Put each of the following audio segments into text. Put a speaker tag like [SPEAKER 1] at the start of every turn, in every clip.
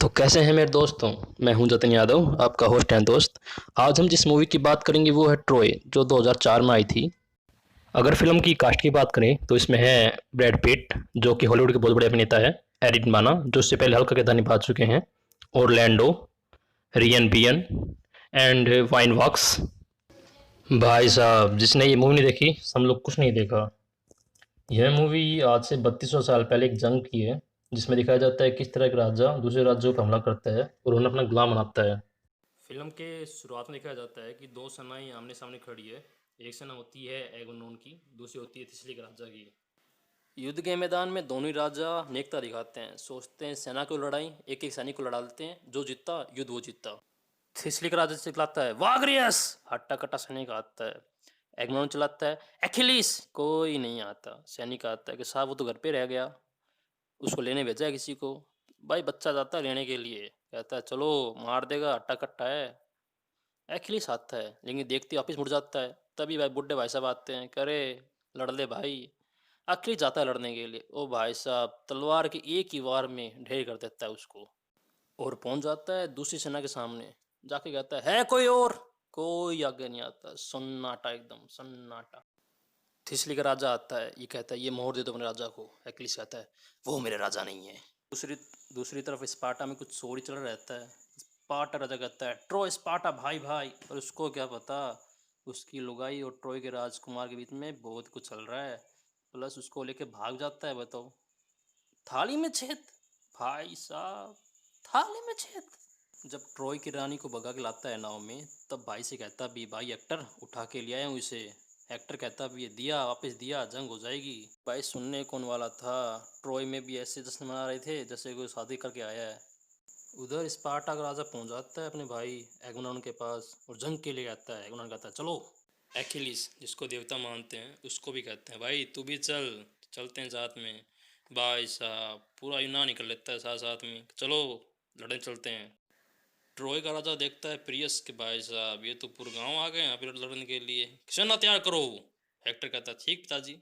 [SPEAKER 1] तो कैसे हैं मेरे दोस्तों। मैं हूं जतिन यादव, आपका होस्ट एंड दोस्त। आज हम जिस मूवी की बात करेंगे वो है ट्रॉय, जो 2004 में आई थी। अगर फिल्म की कास्ट की बात करें तो इसमें है ब्रैड पिट, जो कि हॉलीवुड के बहुत बड़े अभिनेता है। एरिक बाना, जो इससे पहले हल्क का किरदार निभा चुके हैं। ऑरलैंडो, रियन बियन एंड वाइन वॉक्स। भाई साहब, जिसने ये मूवी नहीं देखी हम लोग कुछ नहीं देखा। यह मूवी आज से 3200 साल पहले एक जंग की है, जिसमें दिखाया जाता है किस तरह एक राजा दूसरे राज्यों पर हमला करता है और उन्हें अपना गुलाम बनाता है। फिल्म के शुरुआत में दिखाया जाता है कि दो सेनाएं आमने सामने खड़ी है। एक सेना होती है एगोनोन की, दूसरी होती है थिस्ली के राजा की। युद्ध के मैदान में दोनों ही राजा नेकता दिखाते हैं, सोचते हैं सेना को लड़ाई, एक एक सैनिक को लड़ा देते हैं, जो जीतता युद्ध वो जीतता। थिस्ली का राजा चिल्लाता है वाग्रियस, हट्टा कट्टा सैनिक आता है। एग्मोन चलाता है एखिलीस, कोई नहीं आता। सैनिक आता है कि साहब वो तो घर पे रह गया, उसको लेने भेजा है किसी को। भाई बच्चा जाता है लेने के लिए, कहता है चलो मार देगा, हट्टा कट्टा है। एखिलीस आता है लेकिन देखते वापस मुड़ जाता है। तभी भाई बुढ़े भाई साहब आते हैं, करे लड़ ले भाई। अखिलीस जाता है लड़ने के लिए, ओ भाई साहब तलवार के एक ही वार में ढेर कर देता है उसको और पहुंच जाता है दूसरी सेना के सामने। जाके कहता है कोई और? कोई आगे नहीं आता, सन्नाटा, एकदम सन्नाटा। थिस्ली का राजा आता है, ये कहता है ये मोहर दे दो अपने राजा को। एक्लिस कहता है वो मेरे राजा नहीं है। दूसरी दूसरी तरफ स्पार्टा में कुछ चोरी चल रहा रहता है। स्पार्टा राजा कहता है ट्रो स्पार्टा भाई भाई, और उसको क्या पता उसकी लुगाई और ट्रोय के राजकुमार के बीच में बहुत कुछ चल रहा है। प्लस उसको लेके भाग जाता है। बताओ, थाली में छेद, भाई साहब थाली में छेद। जब ट्रॉय की रानी को भगा के लाता है नाव में, तब भाई से कहता भी भाई एक्टर उठा के ले आया हूँ इसे। एक्टर कहता भी ये दिया वापस दिया, जंग हो जाएगी। भाई सुनने कौन वाला था, ट्रॉय में भी ऐसे जश्न मना रहे थे जैसे कोई शादी करके आया है। उधर स्पार्टा का राजा पहुंच जाता है अपने भाई एगोनोन के पास और जंग के लिए आता है। एगोनोन कहता है चलो। एखिलीस, जिसको देवता मानते हैं, उसको भी कहते हैं भाई तू भी चल, चलते हैं साथ में। भाई साहब पूरा यूनान निकल लेता है साथ साथ में, चलो लड़ने चलते हैं। ट्रॉय का राजा देखता है प्रियस के भाई साहब ये तो पूरा गांव आ गए हैं फिर लड़ने के लिए, सेना तैयार करो। हेक्टर कहता है ठीक पिताजी,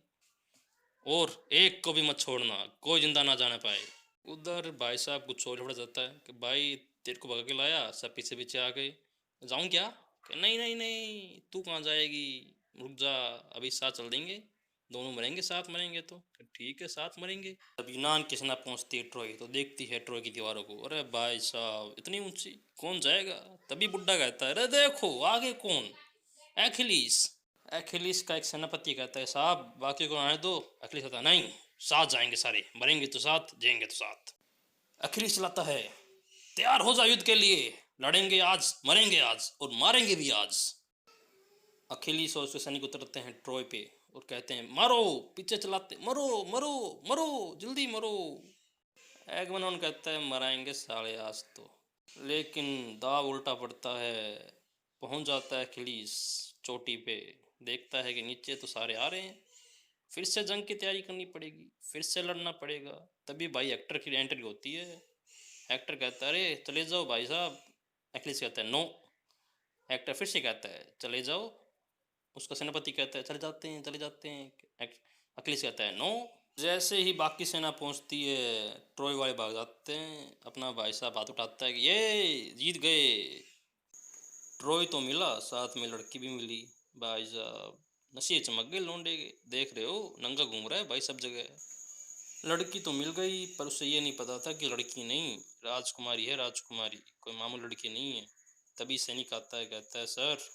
[SPEAKER 1] और एक को भी मत छोड़ना, कोई जिंदा ना जाने पाए। उधर भाई साहब कुछ और झगड़ा जाता है कि भाई तेरे को भगा के लाया, सब पीछे पीछे आ गए, जाऊं क्या? कि नहीं नहीं नहीं, तू कहाँ जाएगी, रुक जा, अभी साथ चल देंगे, दोनों मरेंगे, साथ मरेंगे तो ठीक है साथ मरेंगे। जब यूनान की सेना पहुंचती है ट्रॉय, तो देखती है ट्रॉय की दीवारों को, अरे भाई साहब इतनी ऊंची कौन जाएगा। तभी बुड्ढा कहता है अरे देखो आगे कौन, एखिलीस। एखिलीस का एक सेनापति कहता है साहब बाकी को आने दो। अखिलेश कहता है नहीं, साथ जाएंगे सारे, मरेंगे तो साथ, जाएंगे तो साथ। अखिलेश चलाता है तैयार हो जा युद्ध के लिए, लड़ेंगे आज, मरेंगे आज और मारेंगे भी आज। अखिलेश और उसके सैनिक उतरते हैं ट्रॉय पे और कहते हैं मारो, पीछे चलाते, मरो मरो मरो, जल्दी मरो। एगमनोन कहता है मराएंगे साले आज तो, लेकिन दाव उल्टा पड़ता है। पहुंच जाता है अखिलेश चोटी पे, देखता है कि नीचे तो सारे आ रहे हैं, फिर से जंग की तैयारी करनी पड़ेगी, फिर से लड़ना पड़ेगा। तभी भाई एक्टर की एंट्री होती है। एक्टर कहता है अरे चले जाओ भाई साहब। अखिलेश कहता है नो। एक्टर फिर से कहता है चले जाओ। उसका सेनापति कहता है चले जाते हैं चले जाते हैं। अखिलेश कहता है नो। जैसे ही बाकी सेना पहुंचती है, ट्रॉय वाले भाग जाते हैं। अपना भाई साहब हाथ उठाता है कि ये जीत गए। ट्रॉय तो मिला, साथ में लड़की भी मिली। भाई साहब नशे चमक गए लौंडे के, देख रहे हो नंगा घूम रहा है भाई सब जगह। लड़की तो मिल गई, पर उसे ये नहीं पता था कि लड़की नहीं, राजकुमारी है, राजकुमारी, कोई मामूली लड़की नहीं है। तभी सैनिक आता है, कहता है सर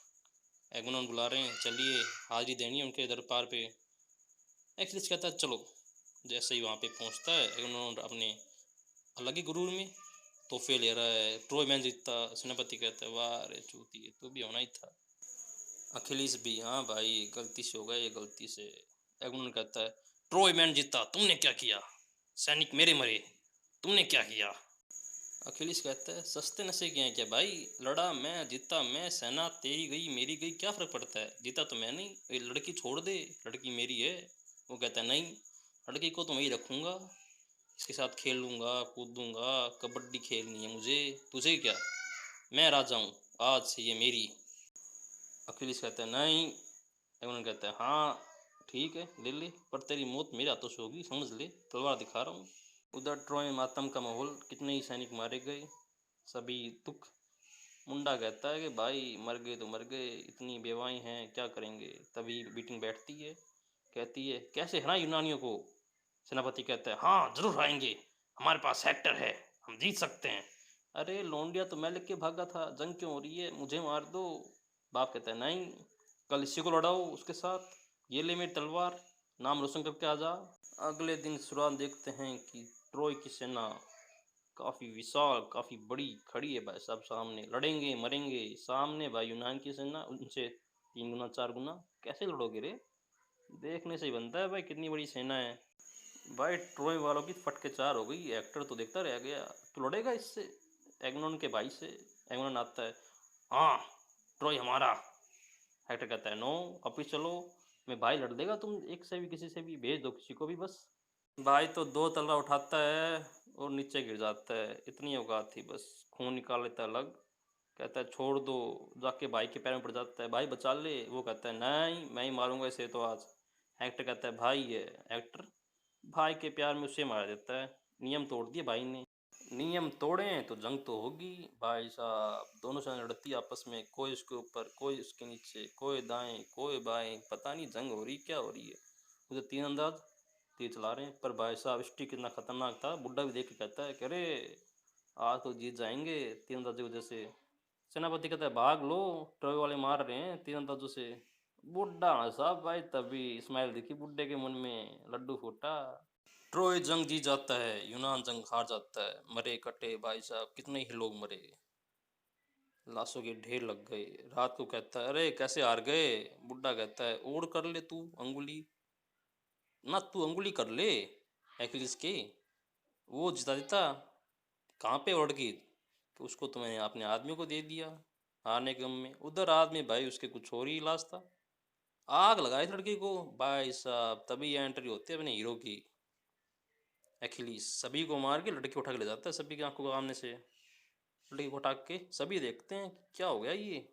[SPEAKER 1] एगोनोन बुला रहे हैं, चलिए हाजिरी देनी है उनके दरबार पे। एक्लिस कहता है चलो। जैसे ही वहाँ पे पहुँचता है एगोनोन अपने अलग ही गुरूर में तोहफे ले रहा है। ट्रॉय मैन जीतता, सेनापति कहता है वाह रे चूती, तो भी होना ही था। अखिलेश भी हाँ भाई गलती से हो गया ये, गलती से। एगोनोन कहता है ट्रॉय मैन जीता, तुमने क्या किया, सैनिक मेरे मरे, तुमने क्या किया। अखिलेश कहता है सस्ते नशे किए हैं क्या भाई, लड़ा मैं जीता मैं, सेना तेरी गई मेरी गई, क्या फ़र्क पड़ता है, जीता तो मैं नहीं, ये लड़की छोड़ दे, लड़की मेरी है। वो कहता है नहीं, लड़की को तो मैं ही रखूँगा, इसके साथ खेलूँगा कूदूँगा, कबड्डी खेलनी है मुझे, तुझे क्या, मैं राजा हूँ, आज से ये मेरी। अखिलेश कहता है नहीं। एमन कहता है हाँ ठीक है ले ले, पर तेरी मौत मेरे हाथों से होगी, समझ ले, तलवार दिखा रहा हूँ। उधर ट्रोय में मातम का माहौल, कितने ही सैनिक मारे गए, सभी दुख। मुंडा कहता है कि भाई मर गए तो मर गए, इतनी बेवाएं हैं क्या करेंगे। तभी मीटिंग बैठती है, कहती है कैसे हराएं यूनानियों को। सेनापति कहता है हाँ जरूर आएंगे, हमारे पास हेक्टर है, हम जीत सकते हैं। अरे लोंडिया तो मैं लेके भागा था, जंग क्यों हो रही है, मुझे मार दो। बाप कहता है नहीं, कल इसी को लड़ाओ उसके साथ, ये ले मेरी तलवार, नाम रोशन करके आ जा। अगले दिन शुरुआत देखते हैं कि ट्रोय की सेना काफ़ी विशाल, काफ़ी बड़ी खड़ी है भाई साहब सामने, लड़ेंगे मरेंगे। सामने भाई यूनान की सेना उनसे 3 गुना 4 गुना। कैसे लड़ोगे रे, देखने से ही बनता है भाई कितनी बड़ी सेना है। भाई ट्रोय वालों की फट के 4 हो गई, एक्टर तो देखता रह गया। तो लड़ेगा इससे, एग्नोन के भाई से। एग्नोन आता है, हाँ ट्रोय हमारा। एक्टर कहता है नो, वापिस चलो, मैं भाई लड़ देगा, तुम एक से भी किसी से भी भेज दो, किसी को भी बस। भाई तो 2 तलवार उठाता है और नीचे गिर जाता है, इतनी औकात थी बस, खून निकाल लेता है अलग। कहता है छोड़ दो, जाके भाई के पैर में पड़ जाता है, भाई बचा ले। वो कहता है नहीं मैं ही मारूंगा इसे तो आज। एक्टर कहता है भाई है। एक्टर भाई के प्यार में उसे मार देता है, नियम तोड़ दिए भाई ने। नियम तोड़ें तो जंग तो होगी भाई साहब। दोनों से लड़ती आपस में, कोई उसके ऊपर कोई उसके नीचे, कोई दाएं कोई बाएं, पता नहीं जंग हो रही क्या हो रही है। उधर तीरंदाज तीर चला रहे हैं, पर भाई साहब स्टिक कितना खतरनाक था, बुड्ढा भी देख के कहता है कि अरे आज तो जीत जाएंगे तीरंदाज की वजह से। सेनापति कहता है भाग लो, ट्रोय वाले मार रहे हैं तीरंदाजों से। बुड्ढा साहब भाई, तभी स्माइल दिखी बुड्ढे के मन में, लड्डू फूटा। ट्रोय जंग जीत जाता है, यूनान जंग हार जाता है। मरे कटे भाई साहब कितने ही लोग मरे, लाशों के ढेर लग गए। रात को कहता है अरे कैसे हार गए। बुड्ढा कहता है और कर ले तू अंगुली, ना तू अंगुली कर ले एक्लिस के, वो जिता देता। कहाँ पे उड़ गई, तो उसको तो मैंने अपने आदमी को दे दिया हारने के गम में। उधर आदमी भाई उसके कुछ और ही इलाज था, आग लगाई लड़की को भाई साहब। तभी एंट्री होती है अपने हीरो की। एखिलीस सभी को मार के लड़की उठा के ले जाता है, सभी की आंखों के सामने से। लड़की को उठा के सभी देखते हैं कि क्या हो गया ये,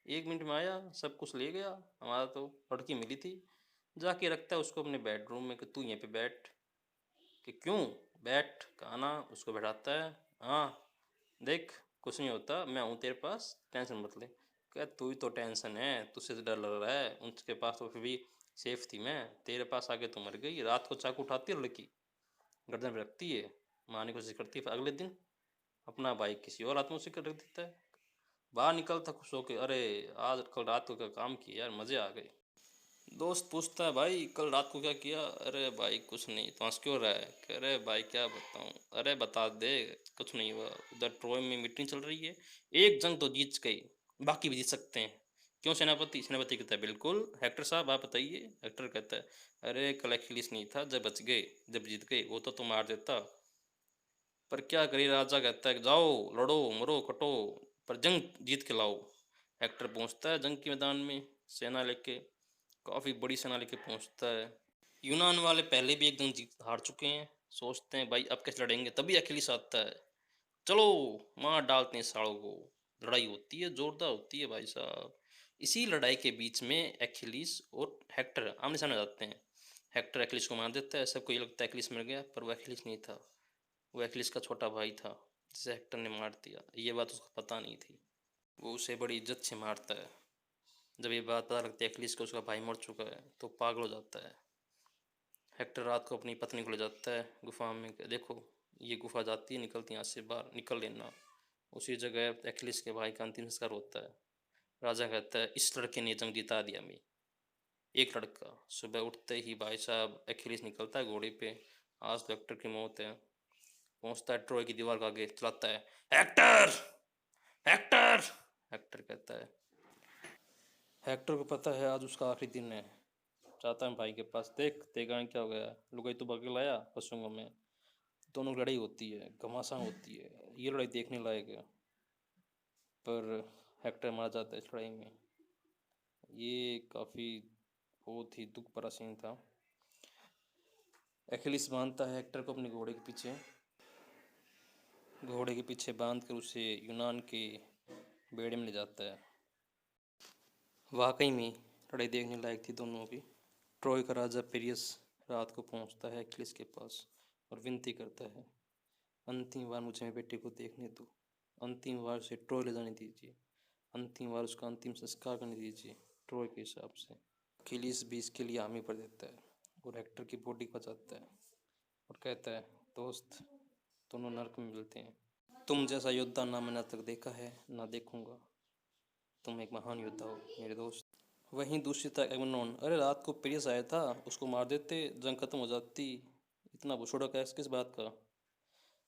[SPEAKER 1] 1 मिनट में आया सब कुछ ले गया, हमारा तो लड़की मिली थी। जाके रखता है उसको अपने बेडरूम में कि तू यहीं पे बैठ। कि क्यों, बैठ कहा ना। उसको बैठाता है, हाँ देख कुछ नहीं होता, मैं हूँ तेरे पास, टेंशन मत ले। क्या तू ही तो टेंशन है, तुझसे तो डर लग रहा है, उनके पास तो फिर भी सेफ थी, मैं तेरे पास आके तो मर गई। रात को चाकू उठाती है लड़की, गर्दन पे रखती है, मारने की कोशिश करती है। अगले दिन अपना भाई किसी और आत्मा से कर रख देता है। बाहर निकलता खुश होके, अरे आज कल रात को क्या काम किया यार, मज़े आ गए। दोस्त पूछता है भाई कल रात को क्या किया। अरे भाई कुछ नहीं, तो हंस क्यों रहा है। कह रहे भाई क्या बताऊं, अरे बता दे। कुछ नहीं हुआ, उधर ट्रोय में मीटिंग चल रही है, एक जंग तो जीत गई, बाकी भी जीत सकते हैं। क्यों सेनापति। सेनापति कहता है बिल्कुल। हेक्टर साहब आप बताइए। हेक्टर कहता है अरे कल अखिलेश नहीं था, जब बच गए, जब जीत गए वो तो मार देता, पर क्या करिए। राजा कहता है जाओ लड़ो मरो कटो, पर जंग जीत के लाओ। हेक्टर पहुंचता है जंग के मैदान में, सेना लेके, काफ़ी बड़ी सेना लेके पहुंचता है। यूनान वाले पहले भी एक जंग जीत हार चुके हैं, सोचते हैं भाई अब कैसे लड़ेंगे। तभी अखिलेश आता है, चलो मार डालते हैं सालों को। लड़ाई होती है, जोरदार होती है भाई साहब। इसी लड़ाई के बीच में अखिलेश और हेक्टर आमने सामने आ जाते हैं। हेक्टर अखिलेश को मार देता है, सबको ये लगता है अखिलेश मर गया, पर वो अखिलेश नहीं था, वो अखिलेश का छोटा भाई था जिसे हेक्टर ने मार दिया। ये बात उसको पता नहीं थी, वो उसे बड़ी इज्जत से मारता है। जब ये बात पता लगती है अखिलेश को उसका भाई मर चुका है, तो पागल हो जाता है। हेक्टर रात को अपनी पत्नी को ले जाता है गुफा में, देखो ये गुफा जाती है, निकलती है यहाँ से बाहर, निकल लेना। उसी जगह अखिलेश के भाई का अंतिम संस्कार होता है। राजा कहता है इस लड़के ने जंग जिता दिया मैं। एक लड़का। सुबह उठते ही भाई साहब अखिलेश निकलता है घोड़े पे, आज तो हेक्टर की मौत है। पहुंचता है ट्रॉय की दीवार के आगे, चलाता है हेक्टर हेक्टर। हेक्टर कहता है, हेक्टर को पता है आज उसका आखिरी दिन है, चाहता है भाई के पास, देख देखा क्या हो गया, लुगाई तो भाग लाया पशुओं में। दोनों लड़ाई होती है, घमासान होती है, ये लड़ाई देखने लायक है, पर हेक्टर मारा जाता है इस लड़ाई में। ये काफ़ी बहुत ही दुख भरा सीन था। अखिलेश बांधता है हेक्टर को अपने घोड़े के पीछे बांध कर उसे यूनान के बेड़े में ले जाता है। वाकई में लड़ाई देखने लायक थी दोनों की। ट्रॉय का राजा पेरियस रात को पहुंचता है अखिलेश के पास
[SPEAKER 2] और विनती करता है, अंतिम बार मुझे मेरे बेटे को देखने दो, अंतिम बार उसे ट्रॉय ले जाने दीजिए, अंतिम बार उसका अंतिम संस्कार करने दीजिए ट्रॉय के हिसाब से। अखिलेश भी इसके लिए हामी भर देता है और हेक्टर की बॉडी बचाता है और कहता है, दोस्त दोनों नर्क में मिलते हैं, तुम जैसा योद्धा ना मैंने आज तक देखा है ना देखूंगा, तुम एक महान योद्धा हो मेरे दोस्त। वहीं दूसरी तरफ एग्मेम्नॉन, अरे रात को पेरिस आया था, उसको मार देते, जंग खत्म हो जाती, इतना भुसड़ा किस बात का।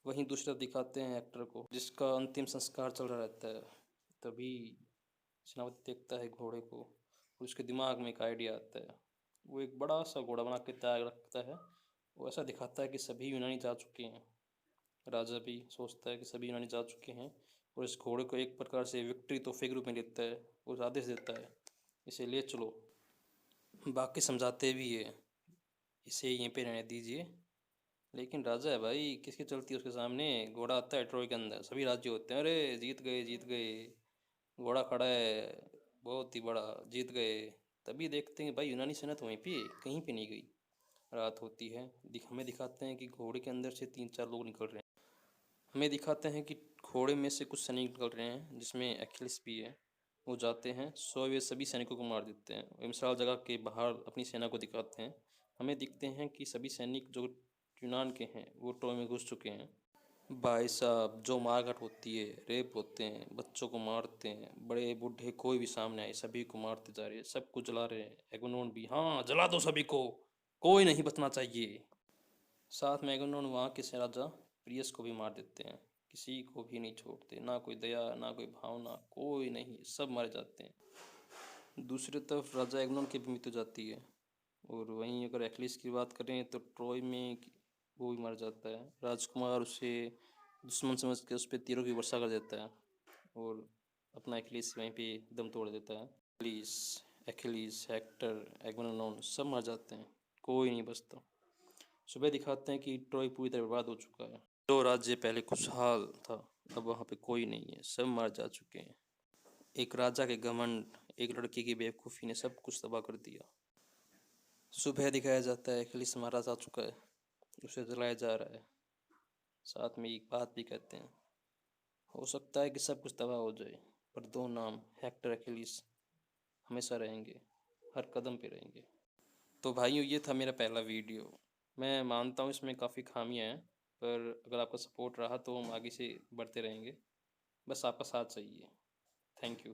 [SPEAKER 2] वहीं दूसरी तरफ दिखाते हैं एक्टर को जिसका अंतिम संस्कार चल रहा रहता है। तभी सेनापति देखता है घोड़े को और उसके दिमाग में एक आइडिया आता है। वो एक बड़ा सा घोड़ा बना के तैयार रखता है। वो ऐसा दिखाता है कि सभी यूनानी जा चुके हैं। राजा भी सोचता है कि सभी यूनानी जा चुके हैं और इस घोड़े को एक प्रकार से विक्ट्री तोहफे के रूप में लेता है और आदेश देता है, इसे ले चलो। बाकी समझाते भी है, इसे यहीं पे रहने दीजिए, लेकिन राजा है भाई, किसकी चलती है उसके सामने। घोड़ा आता है ट्रॉय के अंदर, सभी राज्य होते हैं, अरे जीत गए जीत गए, घोड़ा खड़ा है, बहुत ही बड़ा, जीत गए। तभी देखते हैं भाई यूनानी सेना तो वहीं पे कहीं पे नहीं गई। रात होती है, हमें दिखाते हैं कि घोड़े के अंदर से 3-4 लोग निकल रहे हैं। हमें दिखाते हैं कि घोड़े में से कुछ सैनिक निकल रहे हैं जिसमें अखिलेश भी है। वो जाते हैं, वे सभी सैनिकों को मार देते हैं। वे विशाल जगह के बाहर अपनी सेना को दिखाते हैं। हमें दिखते हैं कि सभी सैनिक जो यूनान के हैं वो ट्रॉय में घुस चुके हैं। भाई साहब, जो मारकाट होती है, रेप होते हैं, बच्चों को मारते हैं, बड़े बूढ़े कोई भी सामने आए सभी को मारते जा रहे हैं, सबको जला रहे हैं। एगोनोन भी, हाँ जला दो सभी को, कोई नहीं बचना चाहिए। साथ में एगोनोन वहाँ के से राजा प्रियस को भी मार देते हैं, किसी को भी नहीं छोड़ते, ना कोई दया ना कोई भावना, कोई नहीं, सब मारे जाते हैं। दूसरी तरफ राजा एगोनोन की भी मृत्यु जाती है। और वहीं अगर एक्लिस की बात करें तो ट्रॉय में वो भी मर जाता है। राजकुमार उसे दुश्मन समझ के उस पर तीरों की वर्षा कर देता है और अपना एक्लिस वहीं पे दम तोड़ देता है। एक्लिस, हेक्टर, एगमेम्नॉन सब मर जाते हैं, कोई नहीं बचता। सुबह दिखाते हैं कि ट्रॉय पूरी तरह बर्बाद हो चुका है। जो राज्य पहले खुशहाल था अब वहाँ पे कोई नहीं है, सब मर जा चुके हैं। एक राजा के घमंड, एक लड़की की बेवकूफ़ी ने सब कुछ तबाह कर दिया। सुबह दिखाया जाता है अखिलेश मारा जा चुका है, उसे जलाया जा रहा है। साथ में एक बात भी कहते हैं, हो सकता है कि सब कुछ तबाह हो जाए पर दो नाम हेक्टर अखिलेश हमेशा रहेंगे, हर कदम पे रहेंगे। तो भाइयों, ये था मेरा पहला वीडियो। मैं मानता हूँ इसमें काफ़ी खामियां हैं, पर अगर आपका सपोर्ट रहा तो हम आगे से बढ़ते रहेंगे। बस आपका साथ चाहिए। Thank you.